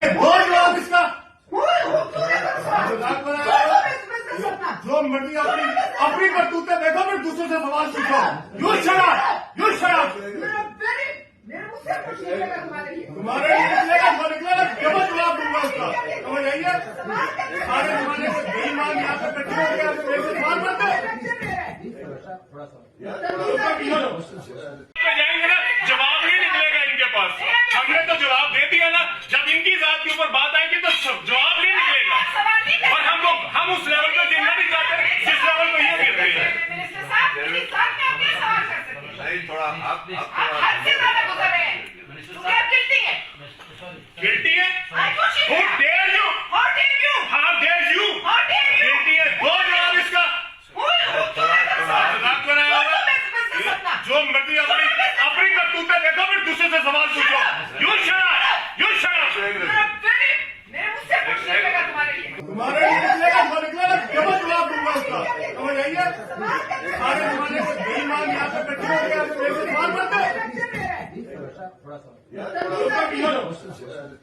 बहुत जवाब इसका जो मर्जी अपनी करतूतें देखो फिर दूसरे से सवाल पूछो। यू शराब तुम्हारे लिए निकलेगा जो निकलेगा केवल जवाब दूंगा उसका। समझ आइए सारे जमाने से बेईमान यहाँ पे बैठे हो गया मेरे से सवाल करते जाएंगे ना जवाब नहीं निकलेगा इनके पास। हमने तो जवाब दे दिया ना, जब इनकी जात के ऊपर बात आएगी तो जवाब नहीं निकलेगा। और हम उस लेवल पे गिरना नहीं चाहते जिस लेवल पे ये गिर रही है। नहीं थोड़ा आप गिल्टी है। Who dare you? How dare you? Guilty है। दो जवाब इसका। मजाक बनाया होगा। जो मर्जी अपनी करतूतें देखो फिर दूसरे से सवाल पूछो। यू शराब तुम्हारे लिए निकलेगा जो निकलेगा केवल जवाब दूंगा उसका। समझ आइए सारे जमाने से बेईमान यहाँ पे बैठे हो गया मेरे से सवाल करते